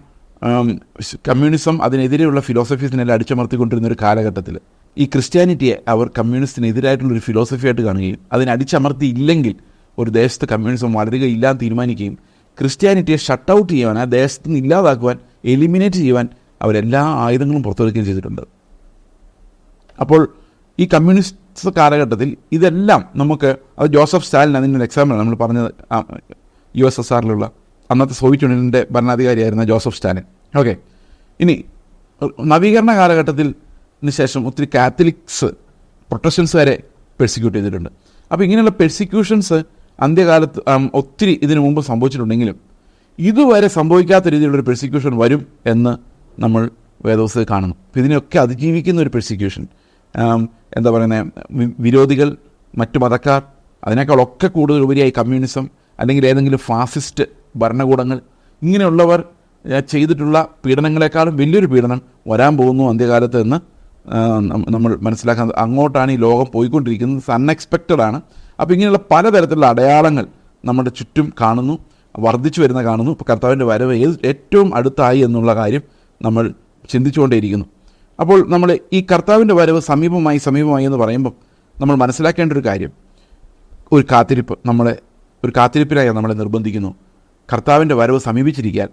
B: കമ്മ്യൂണിസം അതിനെതിരെയുള്ള ഫിലോസഫീസിനെല്ലാം അടിച്ചമർത്തിക്കൊണ്ടിരുന്ന ഒരു കാലഘട്ടത്തിൽ ഈ ക്രിസ്ത്യാനിറ്റിയെ അവർ കമ്മ്യൂണിസ്റ്റിനെതിരായിട്ടുള്ളൊരു ഫിലോസഫിയായിട്ട് കാണുകയും അതിനെ അടിച്ചമർത്തിയില്ലെങ്കിൽ ഒരു ദേശത്ത് കമ്മ്യൂണിസം വളരുക ഇല്ലാന്ന് തീരുമാനിക്കുകയും ക്രിസ്ത്യാനിറ്റിയെ ഷട്ട് ഔട്ട് ചെയ്യുവാൻ, ആ ദേശത്ത് നിന്ന് ഇല്ലാതാക്കുവാൻ, എലിമിനേറ്റ് ചെയ്യുവാൻ അവരെല്ലാ ആയുധങ്ങളും പുറത്തെടുക്കുകയും ചെയ്തിട്ടുണ്ട്. അപ്പോൾ ഈ കമ്മ്യൂണിസ്റ്റ് കാലഘട്ടത്തിൽ ഇതെല്ലാം നമുക്ക്, അത് ജോസഫ് സ്റ്റാലിൻ അതിൻ്റെ എക്സാമ്പിളാണ്. നമ്മൾ പറഞ്ഞത് USSRലുള്ള അന്നത്തെ സോവിയറ്റ് യൂണിയൻ്റെ ഭരണാധികാരിയായിരുന്ന ജോസഫ് സ്റ്റാലിൻ. ഓക്കെ, ഇനി നവീകരണ കാലഘട്ടത്തിൽ ശേഷം ഒത്തിരി കാത്തലിക്സ് പ്രൊട്ടസ്റ്റൻസ് വരെ പെർസിക്യൂട്ട് ചെയ്തിട്ടുണ്ട്. അപ്പോൾ ഇങ്ങനെയുള്ള പെർസിക്യൂഷൻസ് അന്ത്യകാലത്ത് ഒത്തിരി ഇതിനു മുമ്പ് സംഭവിച്ചിട്ടുണ്ടെങ്കിലും ഇതുവരെ സംഭവിക്കാത്ത രീതിയിലുള്ളൊരു പെർസിക്യൂഷൻ വരും എന്ന് നമ്മൾ വേദപുസ്തകത്തിൽ കാണുന്നു. അപ്പോൾ ഇതിനെയൊക്കെ അതിജീവിക്കുന്ന ഒരു പെർസിക്യൂഷൻ, എന്താ പറയുന്നത്, വിരോധികൾ, മറ്റു മതക്കാർ, അതിനേക്കാളൊക്കെ കൂടുതൽ ഉപരിയായി കമ്മ്യൂണിസം അല്ലെങ്കിൽ ഏതെങ്കിലും ഫാസിസ്റ്റ് ഭരണകൂടങ്ങൾ, ഇങ്ങനെയുള്ളവർ ചെയ്തിട്ടുള്ള പീഡനങ്ങളെക്കാളും വലിയൊരു പീഡനം വരാൻ പോകുന്നു അന്ത്യകാലത്ത് എന്ന് നമ്മൾ മനസ്സിലാക്കാൻ. അങ്ങോട്ടാണ് ഈ ലോകം പോയിക്കൊണ്ടിരിക്കുന്നത്. അൺഎക്സ്പെക്റ്റഡ് ആണ്. അപ്പോൾ ഇങ്ങനെയുള്ള പലതരത്തിലുള്ള അടയാളങ്ങൾ നമ്മുടെ ചുറ്റും കാണുന്നു, വർദ്ധിച്ചു വരുന്ന കാണുന്നു. ഇപ്പോൾ കർത്താവിൻ്റെ വരവ് ഏറ്റവും അടുത്തായി എന്നുള്ള കാര്യം നമ്മൾ ചിന്തിച്ചുകൊണ്ടേയിരിക്കുന്നു. അപ്പോൾ നമ്മൾ ഈ കർത്താവിൻ്റെ വരവ് സമീപമായി എന്ന് പറയുമ്പം നമ്മൾ മനസ്സിലാക്കേണ്ട ഒരു കാര്യം, ഒരു കാത്തിരിപ്പ്, ഒരു കാത്തിരിപ്പിനായി നമ്മളെ നിർബന്ധിക്കുന്നു. കർത്താവിൻ്റെ വരവ് സമീപിച്ചിരിക്കാൻ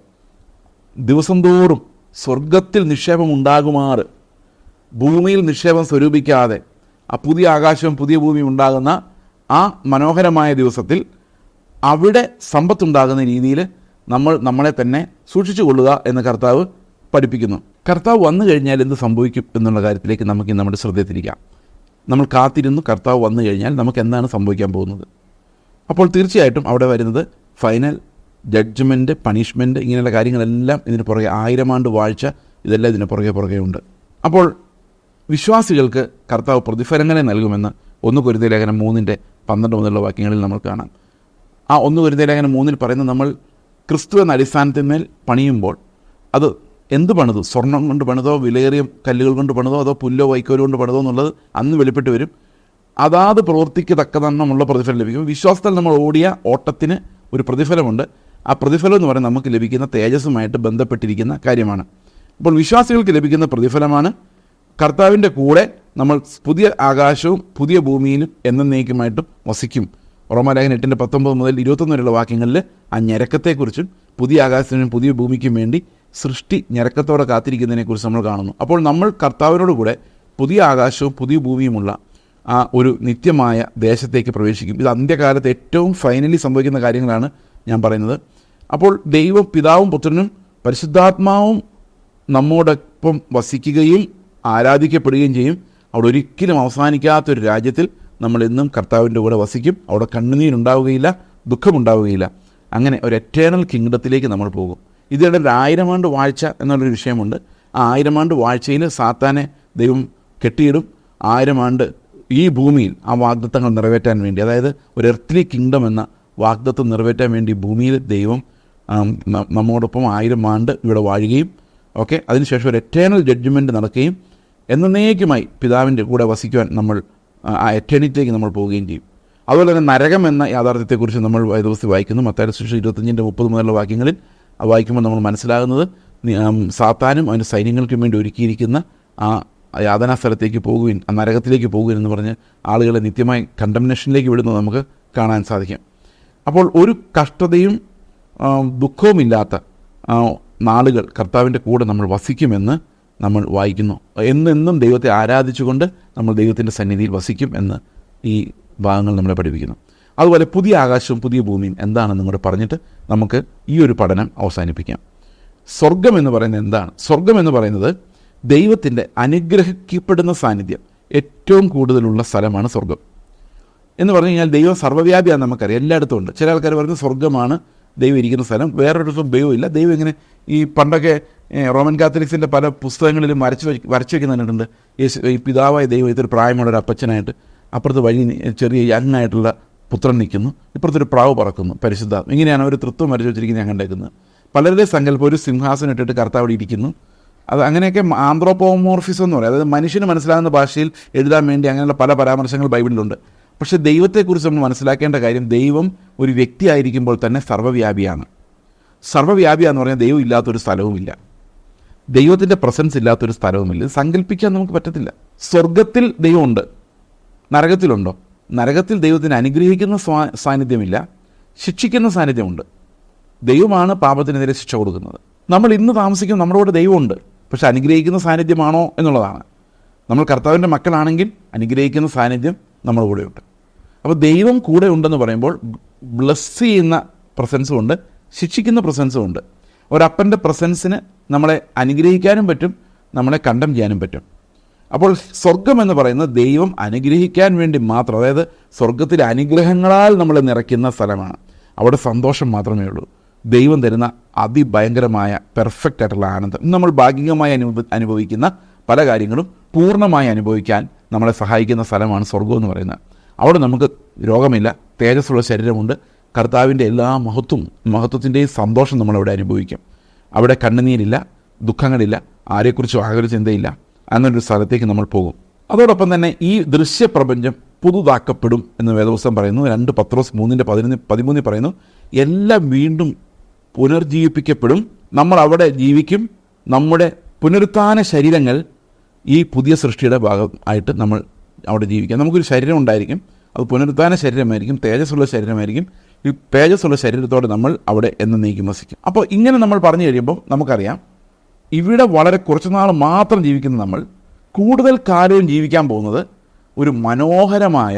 B: ദിവസം തോറും സ്വർഗത്തിൽ നിക്ഷേപം ഉണ്ടാകുമാറ്, ഭൂമിയിൽ നിക്ഷേപം സ്വരൂപിക്കാതെ ആ പുതിയ ആകാശവും പുതിയ ഭൂമിയും ഉണ്ടാകുന്ന ആ മനോഹരമായ ദിവസത്തിൽ അവിടെ സമ്പത്തുണ്ടാകുന്ന രീതിയിൽ നമ്മളെ തന്നെ സൂക്ഷിച്ചു കൊള്ളുക എന്ന് കർത്താവ് പഠിപ്പിക്കുന്നു. കർത്താവ് വന്നു കഴിഞ്ഞാൽ എന്ത് സംഭവിക്കും എന്നുള്ള കാര്യത്തിലേക്ക് നമുക്ക് നമ്മുടെ ശ്രദ്ധ. നമ്മൾ കാത്തിരുന്നു കർത്താവ് വന്നു കഴിഞ്ഞാൽ നമുക്ക് എന്താണ് സംഭവിക്കാൻ പോകുന്നത്. അപ്പോൾ തീർച്ചയായിട്ടും അവിടെ വരുന്നത് ഫൈനൽ ജഡ്ജ്മെൻറ്റ്, പണിഷ്മെൻറ്റ്, ഇങ്ങനെയുള്ള കാര്യങ്ങളെല്ലാം ഇതിന് പുറകെ 1000 ആണ്ട് വാഴ്ച, ഇതെല്ലാം ഇതിന് പുറകെ ഉണ്ട്. അപ്പോൾ വിശ്വാസികൾക്ക് കർത്താവ് പ്രതിഫലങ്ങളെ നൽകുമെന്ന് 1 കൊരിന്ത്യർ ലേഖനം 3:12 മുതലുള്ള വാക്യങ്ങളിൽ നമ്മൾ കാണാം. ആ 1 കൊരിന്ത്യർ ലേഖനം 3 പറയുന്നത്, നമ്മൾ ക്രിസ്തു എന്ന അടിസ്ഥാനത്തിന്മേൽ പണിയുമ്പോൾ അത് എന്ത് പണിതു, സ്വർണം കൊണ്ട് പണിതോ വിലയേറിയ കല്ലുകൾ കൊണ്ട് പണിതോ അതോ പുല്ലോ വൈക്കോലോ കൊണ്ട് പണിതോ എന്നുള്ളത് അന്ന് വെളിപ്പെട്ട് വരും. അതാത് പ്രവൃത്തിക്ക് തക്കവണ്ണമുള്ള പ്രതിഫലം ലഭിക്കും. വിശ്വാസത്തിൽ നമ്മൾ ഓടിയ ഓട്ടത്തിന് ഒരു പ്രതിഫലമുണ്ട്. ആ പ്രതിഫലം എന്ന് പറയുന്നത് നമുക്ക് ലഭിക്കുന്ന തേജസ്സുമായിട്ട് ബന്ധപ്പെട്ടിരിക്കുന്ന കാര്യമാണ്. അപ്പോൾ വിശ്വാസികൾക്ക് ലഭിക്കുന്ന പ്രതിഫലമാണ് കർത്താവിൻ്റെ കൂടെ നമ്മൾ പുതിയ ആകാശവും പുതിയ ഭൂമിയിലും എന്നേക്കുമായിട്ടും വസിക്കും. റോമാലേഖനം 8:19 മുതൽ 21 വരെയുള്ള വാക്യങ്ങളിൽ ആ ഞരക്കത്തെക്കുറിച്ചും പുതിയ ആകാശത്തിനും പുതിയ ഭൂമിക്കും വേണ്ടി സൃഷ്ടി ഞരക്കത്തോടെ കാത്തിരിക്കുന്നതിനെക്കുറിച്ച് നമ്മൾ കാണുന്നു. അപ്പോൾ നമ്മൾ കർത്താവിനോട് കൂടെ പുതിയ ആകാശവും പുതിയ ഭൂമിയുമുള്ള ആ ഒരു നിത്യമായ ദേശത്തേക്ക് പ്രവേശിക്കും. ഇത് അന്ത്യകാലത്ത് ഏറ്റവും ഫൈനലി സംഭവിക്കുന്ന കാര്യങ്ങളാണ് ഞാൻ പറയുന്നത്. അപ്പോൾ ദൈവം പിതാവും പുത്രനും പരിശുദ്ധാത്മാവും നമ്മോടൊപ്പം വസിക്കുകയും ആരാധിക്കപ്പെടുകയും ചെയ്യും. അവിടെ ഒരിക്കലും അവസാനിക്കാത്തൊരു രാജ്യത്തിൽ നമ്മൾ എന്നും കർത്താവിൻ്റെ കൂടെ വസിക്കും. അവിടെ കണ്ണുനീരുണ്ടാവുകയില്ല, ദുഃഖമുണ്ടാവുകയില്ല. അങ്ങനെ ഒരു എറ്റേണൽ കിങ്ഡത്തിലേക്ക് നമ്മൾ പോകും. ഇതിനിടെ 1000 ആണ്ട് വാഴ്ച എന്നുള്ളൊരു വിഷയമുണ്ട്. ആ 1000 ആണ്ട് വാഴ്ചയിൽ സാത്താനെ ദൈവം കെട്ടിയിടും. 1000 ആണ്ട് ഈ ഭൂമിയിൽ ആ വാഗ്ദത്തങ്ങൾ നിറവേറ്റാൻ വേണ്ടി, അതായത് ഒരു എർത്ത്ലി കിങ്ഡം എന്ന വാഗ്ദത്തം നിറവേറ്റാൻ വേണ്ടി ഭൂമിയിൽ ദൈവം നമ്മോടൊപ്പം 1000 ആണ്ട് ഇവിടെ വാഴുകയും അതിനുശേഷം ഒരു എറ്റേണൽ ജഡ്ജ്മെൻറ്റ് നടക്കുകയും എന്നേക്കുമായി പിതാവിൻ്റെ കൂടെ വസിക്കുവാൻ നമ്മൾ ആ എറ്റേണിറ്റിയിലേക്ക് നമ്മൾ പോവുകയും ചെയ്യും. അതുപോലെ തന്നെ നരകം എന്ന യാഥാർത്ഥ്യത്തെക്കുറിച്ച് നമ്മൾ ദിവസം വായിക്കുന്നു. മത്തായി സുവിശേഷം 25:30 മുതലുള്ള വാക്യങ്ങളിൽ വായിക്കുമ്പോൾ നമ്മൾ മനസ്സിലാകുന്നത്, സാത്താനും അതിൻ്റെ സൈന്യങ്ങൾക്കും വേണ്ടി ഒരുക്കിയിരിക്കുന്ന ആ യാതനാ സ്ഥലത്തേക്ക് പോകുവിൻ, ആ നരകത്തിലേക്ക് പോകുവിൻ എന്ന് പറഞ്ഞ് ആളുകളെ നിത്യമായി കണ്ടംനേഷനിലേക്ക് വിടുന്നത് നമുക്ക് കാണാൻ സാധിക്കും. അപ്പോൾ ഒരു കഷ്ടതയും ദുഃഖവുമില്ലാത്ത നാളുകൾ കർത്താവിൻ്റെ കൂടെ നമ്മൾ വസിക്കുമെന്ന് നമ്മൾ വായിക്കുന്നു. എന്നെന്നും ദൈവത്തെ ആരാധിച്ചുകൊണ്ട് നമ്മൾ ദൈവത്തിൻ്റെ സന്നിധിയിൽ വസിക്കും എന്ന് ഈ ഭാഗങ്ങൾ നമ്മളെ പഠിപ്പിക്കുന്നു. അതുപോലെ പുതിയ ആകാശവും പുതിയ ഭൂമിയും എന്താണെന്നും കൂടെ പറഞ്ഞിട്ട് നമുക്ക് ഈ ഒരു പഠനം അവസാനിപ്പിക്കാം. സ്വർഗം എന്ന് പറയുന്നത് എന്താണ്? സ്വർഗം എന്ന് പറയുന്നത് ദൈവത്തിൻ്റെ അനുഗ്രഹിക്കപ്പെടുന്ന സാന്നിധ്യം ഏറ്റവും കൂടുതലുള്ള സ്ഥലമാണ് സ്വർഗം എന്ന് പറഞ്ഞു കഴിഞ്ഞാൽ. ദൈവം സർവ്വവ്യാപിയാണെന്ന് നമുക്കറിയാം, എല്ലായിടത്തും ഉണ്ട്. ചില ആൾക്കാർ പറയുന്നത് സ്വർഗ്ഗമാണ് ദൈവം ഇരിക്കുന്ന സ്ഥലം, വേറൊരിടത്തും ദൈവമില്ല. ദൈവം ഇങ്ങനെ ഈ പണ്ടൊക്കെ റോമൻ കാത്തലിക്സിൻ്റെ പല പുസ്തകങ്ങളിലും വരച്ച് വയ്ക്കുന്ന കണ്ടിട്ടുണ്ട്. ഈ പിതാവായ ദൈവം ഇതൊരു പ്രായമുള്ള ഒരു അപ്പച്ചനായിട്ട്, അപ്പുറത്ത് വഴി ചെറിയ യങ്ങായിട്ടുള്ള പുത്രൻ നിൽക്കുന്നു, ഇപ്പുറത്തൊരു പ്രാവ് പറക്കുന്നു, പരിശുദ്ധാത്മ. ഇങ്ങനെയാണ് ഒരു തൃത്വം വരച്ച് വെച്ചിരിക്കുന്നത് ഞാൻ കണ്ടേക്കുന്നത്. പലരുടെ സങ്കല്പം ഒരു സിംഹാസനം ഇട്ടിട്ട് കർത്താവ് അവിടെ ഇരിക്കുന്നു. അത് അങ്ങനെയൊക്കെ ആന്ത്രോപോമോർഫിസം എന്ന് പറയും, അതായത് മനുഷ്യന് മനസ്സിലാകുന്ന ഭാഷയിൽ എഴുതാൻ വേണ്ടി അങ്ങനെയുള്ള പല പരാമർശങ്ങൾ ബൈബിളിലുണ്ട്. പക്ഷേ ദൈവത്തെക്കുറിച്ച് നമ്മൾ മനസ്സിലാക്കേണ്ട കാര്യം, ദൈവം ഒരു വ്യക്തിയായിരിക്കുമ്പോൾ തന്നെ സർവ്വവ്യാപിയാണ്. സർവ്വവ്യാപിയാന്ന് പറഞ്ഞാൽ ദൈവം ഇല്ലാത്തൊരു സ്ഥലവുമില്ല, ദൈവത്തിൻ്റെ പ്രസൻസ് ഇല്ലാത്തൊരു സ്ഥലവുമില്ല. ഇത് സങ്കല്പിക്കാൻ നമുക്ക് പറ്റത്തില്ല. സ്വർഗത്തിൽ ദൈവമുണ്ട്, നരകത്തിലുണ്ടോ? നരകത്തിൽ ദൈവത്തിന് അനുഗ്രഹിക്കുന്ന സാന്നിധ്യമില്ല, ശിക്ഷിക്കുന്ന സാന്നിധ്യമുണ്ട്. ദൈവമാണ് പാപത്തിനെതിരെ ശിക്ഷ കൊടുക്കുന്നത്. നമ്മൾ ഇന്ന് താമസിക്കുന്ന നമ്മുടെ കൂടെ ദൈവമുണ്ട്, പക്ഷെ അനുഗ്രഹിക്കുന്ന സാന്നിധ്യമാണോ എന്നുള്ളതാണ്. നമ്മൾ കർത്താവിൻ്റെ മക്കളാണെങ്കിൽ അനുഗ്രഹിക്കുന്ന സാന്നിധ്യം നമ്മുടെ കൂടെയുണ്ട്. അപ്പോൾ ദൈവം കൂടെ ഉണ്ടെന്ന് പറയുമ്പോൾ ബ്ലസ് ചെയ്യുന്ന പ്രസൻസും ഉണ്ട്, ശിക്ഷിക്കുന്ന പ്രസൻസും ഉണ്ട്. ഒരപ്പൻ്റെ പ്രസൻസിന് നമ്മളെ അനുഗ്രഹിക്കാനും പറ്റും, നമ്മളെ കണ്ടം ചെയ്യാനും പറ്റും. അപ്പോൾ സ്വർഗം എന്ന് പറയുന്നത് ദൈവം അനുഗ്രഹിക്കാൻ വേണ്ടി മാത്രം, അതായത് സ്വർഗത്തിലെ അനുഗ്രഹങ്ങളാൽ നമ്മളെ നിറയ്ക്കുന്ന സ്ഥലമാണ്. അവിടെ സന്തോഷം മാത്രമേ ഉള്ളൂ. ദൈവം തരുന്ന അതിഭയങ്കരമായ പെർഫെക്റ്റ് ആയിട്ടുള്ള ആനന്ദം. നമ്മൾ ഭാഗികമായി അനുഭവിക്കുന്ന പല കാര്യങ്ങളും പൂർണ്ണമായി അനുഭവിക്കാൻ നമ്മളെ സഹായിക്കുന്ന സ്ഥലമാണ് സ്വർഗം എന്ന് പറയുന്നത്. അവിടെ നമുക്ക് രോഗമില്ല, തേജസ്സുള്ള ശരീരമുണ്ട്, കർത്താവിൻ്റെ എല്ലാ മഹത്വത്തിൻ്റെയും സന്തോഷം നമ്മളവിടെ അനുഭവിക്കും. അവിടെ കണ്ണുനീരില്ല, ദുഃഖങ്ങളില്ല, ആരെക്കുറിച്ചും ആകെ ചിന്തയില്ല. അങ്ങനൊരു സ്ഥലത്തേക്ക് നമ്മൾ പോകും. അതോടൊപ്പം തന്നെ ഈ ദൃശ്യപ്രപഞ്ചം പുതുതാക്കപ്പെടും എന്ന് വേദപുസ്തകം പറയുന്നു. 2 പത്രോസ് 3:13 പറയുന്നു, എല്ലാം വീണ്ടും പുനർജീവിപ്പിക്കപ്പെടും, നമ്മൾ അവിടെ ജീവിക്കും. നമ്മുടെ പുനരുത്ഥാന ശരീരങ്ങൾ ഈ പുതിയ സൃഷ്ടിയുടെ ഭാഗമായിട്ട് നമ്മൾ അവിടെ ജീവിക്കാം. നമുക്കൊരു ശരീരം ഉണ്ടായിരിക്കും, അത് പുനരുത്ഥാന ശരീരമായിരിക്കും, തേജസ്സുള്ള ശരീരമായിരിക്കും. ഈ തേജസ്സുള്ള ശരീരത്തോടെ നമ്മൾ അവിടെ എന്നേക്കും വസിക്കും. അപ്പോൾ ഇങ്ങനെ നമ്മൾ പറഞ്ഞു കഴിയുമ്പോൾ നമുക്കറിയാം, ഇവിടെ വളരെ കുറച്ച് നാൾ മാത്രം ജീവിക്കുന്ന നമ്മൾ കൂടുതൽ കാലവും ജീവിക്കാൻ പോകുന്നത് ഒരു മനോഹരമായ,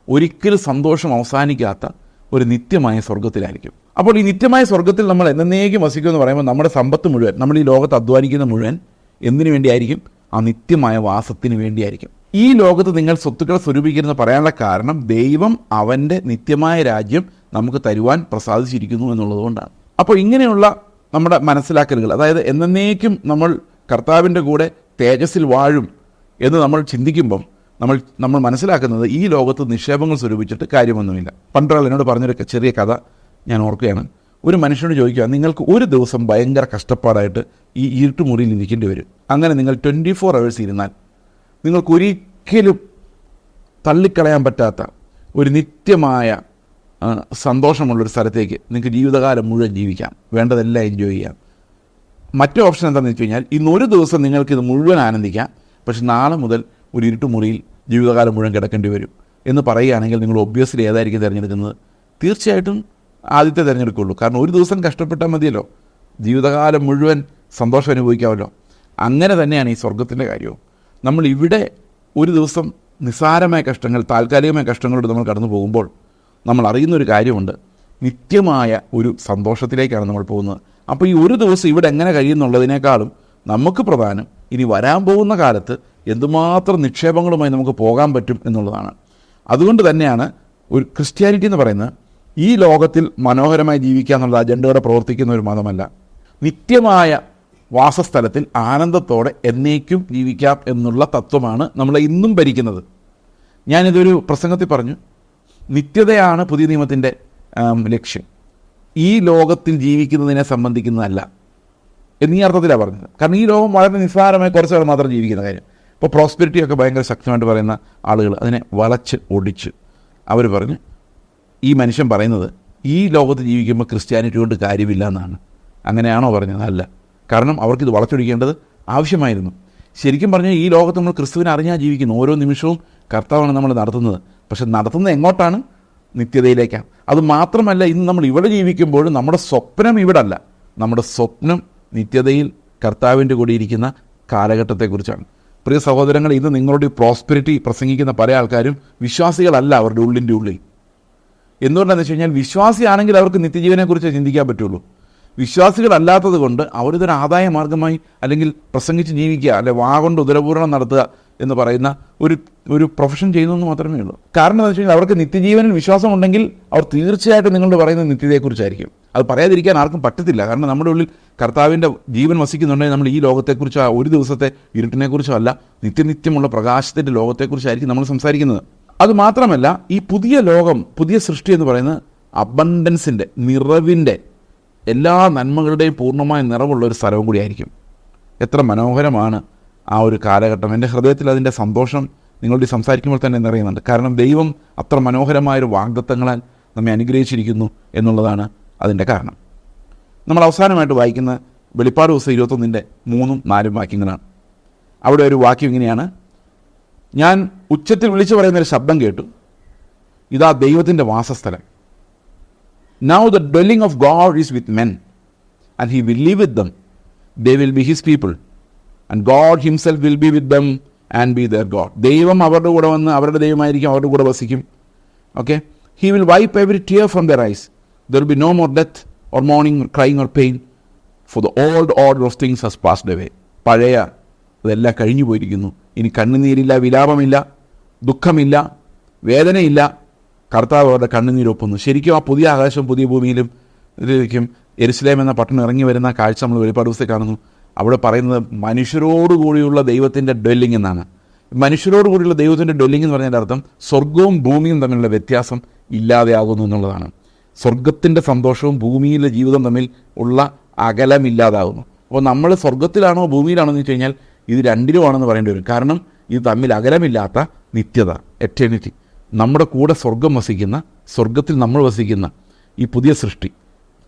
B: ഒരിക്കലും സന്തോഷം അവസാനിക്കാത്ത ഒരു നിത്യമായ സ്വർഗത്തിലായിരിക്കും. അപ്പോൾ ഈ നിത്യമായ സ്വർഗത്തിൽ നമ്മൾ എന്നേക്കും വസിക്കുമെന്ന് പറയുമ്പോൾ നമ്മുടെ സമ്പത്ത് മുഴുവൻ, നമ്മൾ ഈ ലോകത്ത് അധ്വാനിക്കുന്ന മുഴുവൻ എന്തിനു വേണ്ടിയായിരിക്കും? ആ നിത്യമായ വാസത്തിന് വേണ്ടിയായിരിക്കും. ഈ ലോകത്ത് നിങ്ങൾ സ്വത്തുക്കളെ സ്വരൂപിക്കരുതെന്ന് പറയാനുള്ള കാരണം ദൈവം അവൻ്റെ നിത്യമായ രാജ്യം നമുക്ക് തരുവാൻ പ്രസാദിച്ചിരിക്കുന്നു എന്നുള്ളതുകൊണ്ടാണ്. അപ്പോൾ ഇങ്ങനെയുള്ള നമ്മുടെ മനസ്സിലാക്കലുകൾ, അതായത് എന്നേക്കും നമ്മൾ കർത്താവിൻ്റെ കൂടെ തേജസ്സിൽ വാഴും എന്ന് നമ്മൾ ചിന്തിക്കുമ്പം നമ്മൾ മനസ്സിലാക്കുന്നത് ഈ ലോകത്ത് നിക്ഷേപങ്ങൾ സ്വരൂപിച്ചിട്ട് കാര്യമൊന്നുമില്ല. പണ്ടൊരാൾ എന്നോട് പറഞ്ഞൊരു ചെറിയ കഥ ഞാൻ ഓർക്കുകയാണ്. ഒരു മനുഷ്യനോട് ചോദിക്കുക, നിങ്ങൾക്ക് ഒരു ദിവസം ഭയങ്കര കഷ്ടപ്പാടായിട്ട് ഈ ഇരുട്ടുമുറിയിൽ ഇരിക്കേണ്ടി വരും. അങ്ങനെ നിങ്ങൾ 24 hours ഇരുന്നാൽ നിങ്ങൾക്കൊരിക്കലും തള്ളിക്കളയാൻ പറ്റാത്ത ഒരു നിത്യമായ സന്തോഷമുള്ളൊരു സ്ഥലത്തേക്ക് നിങ്ങൾക്ക് ജീവിതകാലം മുഴുവൻ ജീവിക്കാം, വേണ്ടതെല്ലാം എൻജോയ് ചെയ്യാം. മറ്റൊരു ഓപ്ഷൻ എന്താണെന്ന് വെച്ച് കഴിഞ്ഞാൽ, ഇന്നൊരു ദിവസം നിങ്ങൾക്കിത് മുഴുവൻ ആനന്ദിക്കാം, പക്ഷെ നാളെ മുതൽ ഒരു ഇരുട്ടുമുറിയിൽ ജീവിതകാലം മുഴുവൻ കിടക്കേണ്ടി വരും എന്ന് പറയുകയാണെങ്കിൽ നിങ്ങൾ ഒബ്വിയസ്ലി ഏതായിരിക്കും തിരഞ്ഞെടുക്കുന്നത്? തീർച്ചയായിട്ടും ആദ്യത്തെ തിരഞ്ഞെടുക്കുള്ളൂ. കാരണം ഒരു ദിവസം കഷ്ടപ്പെട്ടാൽ മതിയല്ലോ, ജീവിതകാലം മുഴുവൻ സന്തോഷം അനുഭവിക്കാമല്ലോ. അങ്ങനെ തന്നെയാണ് ഈ സ്വർഗത്തിൻ്റെ കാര്യവും. നമ്മൾ ഇവിടെ ഒരു ദിവസം നിസ്സാരമായ കഷ്ടങ്ങൾ, താൽക്കാലികമായ കഷ്ടങ്ങളോട് നമ്മൾ കടന്നു പോകുമ്പോൾ നമ്മൾ അറിയുന്നൊരു കാര്യമുണ്ട്, നിത്യമായ ഒരു സന്തോഷത്തിലേക്കാണ് നമ്മൾ പോകുന്നത്. അപ്പോൾ ഈ ഒരു ദിവസം ഇവിടെ എങ്ങനെ കഴിയുന്നുള്ളതിനേക്കാളും നമുക്ക് പ്രധാനം ഇനി വരാൻ പോകുന്ന കാലത്ത് എന്തുമാത്രം നിക്ഷേപങ്ങളുമായി നമുക്ക് പോകാൻ പറ്റും എന്നുള്ളതാണ്. അതുകൊണ്ട് തന്നെയാണ് ഒരു ക്രിസ്ത്യാനിറ്റി എന്ന് പറയുന്നത് ഈ ലോകത്തിൽ മനോഹരമായി ജീവിക്കുക എന്നുള്ള അജണ്ടയോടെ പ്രവർത്തിക്കുന്ന ഒരു മതമല്ല. നിത്യമായ വാസസ്ഥലത്തിൽ ആനന്ദത്തോടെ എന്നേക്കും ജീവിക്കാം എന്നുള്ള തത്വമാണ് നമ്മളെ ഇന്നും ഭരിക്കുന്നത്. ഞാനിതൊരു പ്രസംഗത്തിൽ പറഞ്ഞു, നിത്യതയാണ് പുതിയ നിയമത്തിൻ്റെ ലക്ഷ്യം, ഈ ലോകത്തിൽ ജീവിക്കുന്നതിനെ സംബന്ധിക്കുന്നതല്ല എന്നീ അർത്ഥത്തിലാണ് പറഞ്ഞത്. കാരണം ഈ ലോകം വളരെ നിസ്സാരമായി കുറച്ച് പേർ മാത്രം ജീവിക്കുന്ന കാര്യം. ഇപ്പോൾ പ്രോസ്പെരിറ്റിയൊക്കെ ഭയങ്കര ശക്തമായിട്ട് പറയുന്ന ആളുകൾ അതിനെ വളച്ച് ഒടിച്ച് അവർ പറഞ്ഞ് ഈ മനുഷ്യൻ പറയുന്നത് ഈ ലോകത്ത് ജീവിക്കുമ്പോൾ ക്രിസ്ത്യാനിറ്റി കൊണ്ട് കാര്യമില്ല എന്നാണ്. അങ്ങനെയാണോ പറഞ്ഞത്? അല്ല. കാരണം അവർക്കിത് വളച്ചൊടിക്കേണ്ടത് ആവശ്യമായിരുന്നു. ശരിക്കും പറഞ്ഞാൽ ഈ ലോകത്ത് നമ്മൾ ക്രിസ്തുവിനെ അറിഞ്ഞാൽ ജീവിക്കുന്നു. ഓരോ നിമിഷവും കർത്താവാണ് നമ്മൾ നടത്തുന്നത്. പക്ഷെ നടത്തുന്നത് എങ്ങോട്ടാണ്? നിത്യതയിലേക്കാണ്. അത് മാത്രമല്ല, ഇന്ന് നമ്മൾ ഇവിടെ ജീവിക്കുമ്പോഴും നമ്മുടെ സ്വപ്നം ഇവിടെ അല്ല, നമ്മുടെ സ്വപ്നം നിത്യതയിൽ കർത്താവിൻ്റെ കൂടെ ഇരിക്കുന്ന കാലഘട്ടത്തെക്കുറിച്ചാണ്. പ്രിയ സഹോദരങ്ങൾ, ഇന്ന് നിങ്ങളുടെ പ്രോസ്പെരിറ്റി പ്രസംഗിക്കുന്ന പല ആൾക്കാരും വിശ്വാസികളല്ല അവരുടെ ഉള്ളിൻ്റെ ഉള്ളിൽ. എന്തുകൊണ്ടാണെന്ന് വെച്ച് കഴിഞ്ഞാൽ, വിശ്വാസിയാണെങ്കിൽ അവർക്ക് നിത്യജീവനെക്കുറിച്ച് ചിന്തിക്കാൻ പറ്റുള്ളൂ. വിശ്വാസികളല്ലാത്തത് കൊണ്ട് അവരിതൊരു ആദായ മാർഗമായി അല്ലെങ്കിൽ പ്രസംഗിച്ച് ജീവിക്കുക, അല്ലെ വാ കൊണ്ട് ഉദരപൂരണം നടത്തുക എന്ന് പറയുന്ന ഒരു പ്രൊഫഷൻ ചെയ്യുന്നതെന്ന് മാത്രമേ ഉള്ളൂ. കാരണം എന്താ വെച്ച് കഴിഞ്ഞാൽ, അവർക്ക് നിത്യജീവനിൽ വിശ്വാസമുണ്ടെങ്കിൽ അവർ തീർച്ചയായിട്ടും നിങ്ങളോട് പറയുന്നത് നിത്യതയെക്കുറിച്ചായിരിക്കും. അത് പറയാതിരിക്കാൻ ആർക്കും പറ്റത്തില്ല. കാരണം നമ്മുടെ ഉള്ളിൽ കർത്താവിൻ്റെ ജീവൻ വസിക്കുന്നുണ്ടെങ്കിൽ നമ്മൾ ഈ ലോകത്തെക്കുറിച്ചോ ഒരു ദിവസത്തെ ഇരുട്ടിനെക്കുറിച്ചോ അല്ല, നിത്യനിത്യമുള്ള പ്രകാശത്തിൻ്റെ ലോകത്തെക്കുറിച്ചായിരിക്കും നമ്മൾ സംസാരിക്കുന്നത്. അതുമാത്രമല്ല, ഈ പുതിയ ലോകം, പുതിയ സൃഷ്ടി എന്ന് പറയുന്നത് അബണ്ടൻസിൻ്റെ, നിറവിൻ്റെ, എല്ലാ നന്മകളുടെയും പൂർണ്ണമായ നിറവുള്ള ഒരു സ്ഥലവും കൂടിയായിരിക്കും. എത്ര മനോഹരമാണ് ആ ഒരു കാലഘട്ടം. എൻ്റെ ഹൃദയത്തിൽ അതിൻ്റെ സന്തോഷം നിങ്ങളോട് സംസാരിക്കുമ്പോൾ തന്നെ നിറയുന്നുണ്ട്. കാരണം ദൈവം അത്ര മനോഹരമായൊരു വാഗ്ദത്തങ്ങളാൽ നമ്മെ അനുഗ്രഹിച്ചിരിക്കുന്നു എന്നുള്ളതാണ് അതിൻ്റെ കാരണം. നമ്മൾ അവസാനമായിട്ട് വായിക്കുന്ന വെളിപ്പാട് ദിവസം 21-ന്റെ 3-4 വാക്യങ്ങളാണ്. അവിടെ ഒരു വാക്യം ഇങ്ങനെയാണ്: ഞാൻ ഉച്ചത്തിൽ വിളിച്ചു പറയുന്നൊരു ശബ്ദം കേട്ടു, ഇതാ ദൈവത്തിൻ്റെ വാസസ്ഥലം. Now the dwelling of God is with men, and he will live with them. They will be his people, and God himself will be with them and be their God. ദൈവം അവരുടെ കൂടെ വന്ന് അവരുടെ ദൈവമായിരിക്കും, അവരുടെ കൂടെ വസിക്കും. Okay, he will wipe every tear from their eyes. There will be no more death or mourning or crying or pain, for the old order of things has passed away. പഴയ അതെല്ലാം കഴിഞ്ഞു പോയിരിക്കുന്നു. ഇനി കണ്ണുനീരില്ല, വിലാപമില്ല, ദുഃഖമില്ല, വേദനയില്ല. കർത്താവ് അവരുടെ കണ്ണുനീരൊപ്പുന്നു. ശരിക്കും ആ പുതിയ ആകാശവും പുതിയ ഭൂമിയിലും ഇതിലേക്കും യെരുശലേം എന്ന പട്ടണം ഇറങ്ങി വരുന്ന കാഴ്ച നമ്മൾ വെളിപ്പാട് പുസ്തകത്തിൽ കാണുന്നു. അവിടെ പറയുന്നത് മനുഷ്യരോടുകൂടിയുള്ള ദൈവത്തിൻ്റെ ഡ്വെല്ലിംഗ് എന്നാണ്. മനുഷ്യരോടുകൂടിയുള്ള ദൈവത്തിൻ്റെ ഡ്വെല്ലിംഗ് എന്ന് പറഞ്ഞതിൻ്റെ അർത്ഥം സ്വർഗവും ഭൂമിയും തമ്മിലുള്ള വ്യത്യാസം ഇല്ലാതെയാകുന്നു എന്നുള്ളതാണ്. സ്വർഗത്തിൻ്റെ സന്തോഷവും ഭൂമിയിലെ ജീവിതം തമ്മിൽ ഉള്ള അകലമില്ലാതാകുന്നു. അപ്പോൾ നമ്മൾ സ്വർഗത്തിലാണോ ഭൂമിയിലാണോ എന്ന് വെച്ച് കഴിഞ്ഞാൽ ഇത് രണ്ടിലുമാണെന്ന് പറയേണ്ടി വരും. കാരണം ഇത് തമ്മിൽ അകലമില്ലാത്ത നിത്യത, എറ്റേണിറ്റി. നമ്മുടെ കൂടെ സ്വർഗം വസിക്കുന്ന, സ്വർഗത്തിൽ നമ്മൾ വസിക്കുന്ന ഈ പുതിയ സൃഷ്ടി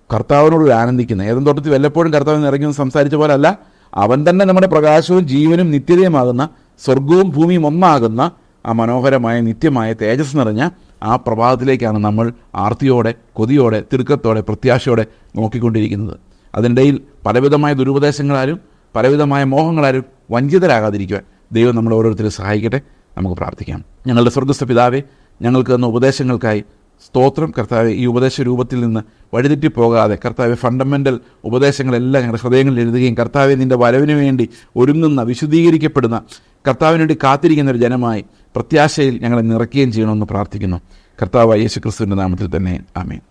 B: കർത്താവിനോട് ആനന്ദിക്കുന്ന, ഏതും തോട്ടത്തിൽ വല്ലപ്പോഴും കർത്താവിന് ഇറങ്ങി സംസാരിച്ച പോലെ അല്ല, അവൻ തന്നെ നമ്മുടെ പ്രകാശവും ജീവനും നിത്യതയുമാകുന്ന, സ്വർഗവും ഭൂമിയും ഒന്നാകുന്ന ആ മനോഹരമായ നിത്യമായ തേജസ് നിറഞ്ഞ ആ പ്രഭാതത്തിലേക്കാണ് നമ്മൾ ആർത്തിയോടെ, കൊതിയോടെ, തിടുക്കത്തോടെ, പ്രത്യാശയോടെ നോക്കിക്കൊണ്ടിരിക്കുന്നത്. അതിനിടയിൽ പലവിധമായ ദുരുപദേശങ്ങളാലും പലവിധമായ മോഹങ്ങളാലും വഞ്ചിതരാകാതിരിക്കുവാൻ ദൈവം നമ്മളെ ഓരോരുത്തരും സഹായിക്കട്ടെ. നമുക്ക് പ്രാർത്ഥിക്കാം. ഞങ്ങളുടെ സ്വർഗ്ഗസ്ഥ പിതാവേ, ഞങ്ങൾക്ക് തന്ന ഉപദേശങ്ങൾക്കായി സ്തോത്രം. കർത്താവെ, ഈ ഉപദേശ രൂപത്തിൽ നിന്ന് വഴിതെറ്റിപ്പോകാതെ കർത്താവെ ഫണ്ടമെൻ്റൽ ഉപദേശങ്ങളെല്ലാം ഞങ്ങളുടെ ഹൃദയങ്ങളിൽ എഴുതുകയും കർത്താവെ നിൻ്റെ വരവിന് വേണ്ടി ഒരുങ്ങുന്ന, വിശുദ്ധീകരിക്കപ്പെടുന്ന, കർത്താവിന് വേണ്ടി കാത്തിരിക്കുന്ന ഒരു ജനമായി പ്രത്യാശയിൽ ഞങ്ങളെ നിറയ്ക്കുകയും ചെയ്യണമെന്ന് പ്രാർത്ഥിക്കുന്നു. കർത്താവായ യേശുക്രിസ്തുവിൻ്റെ നാമത്തിൽ തന്നെ ആമേൻ.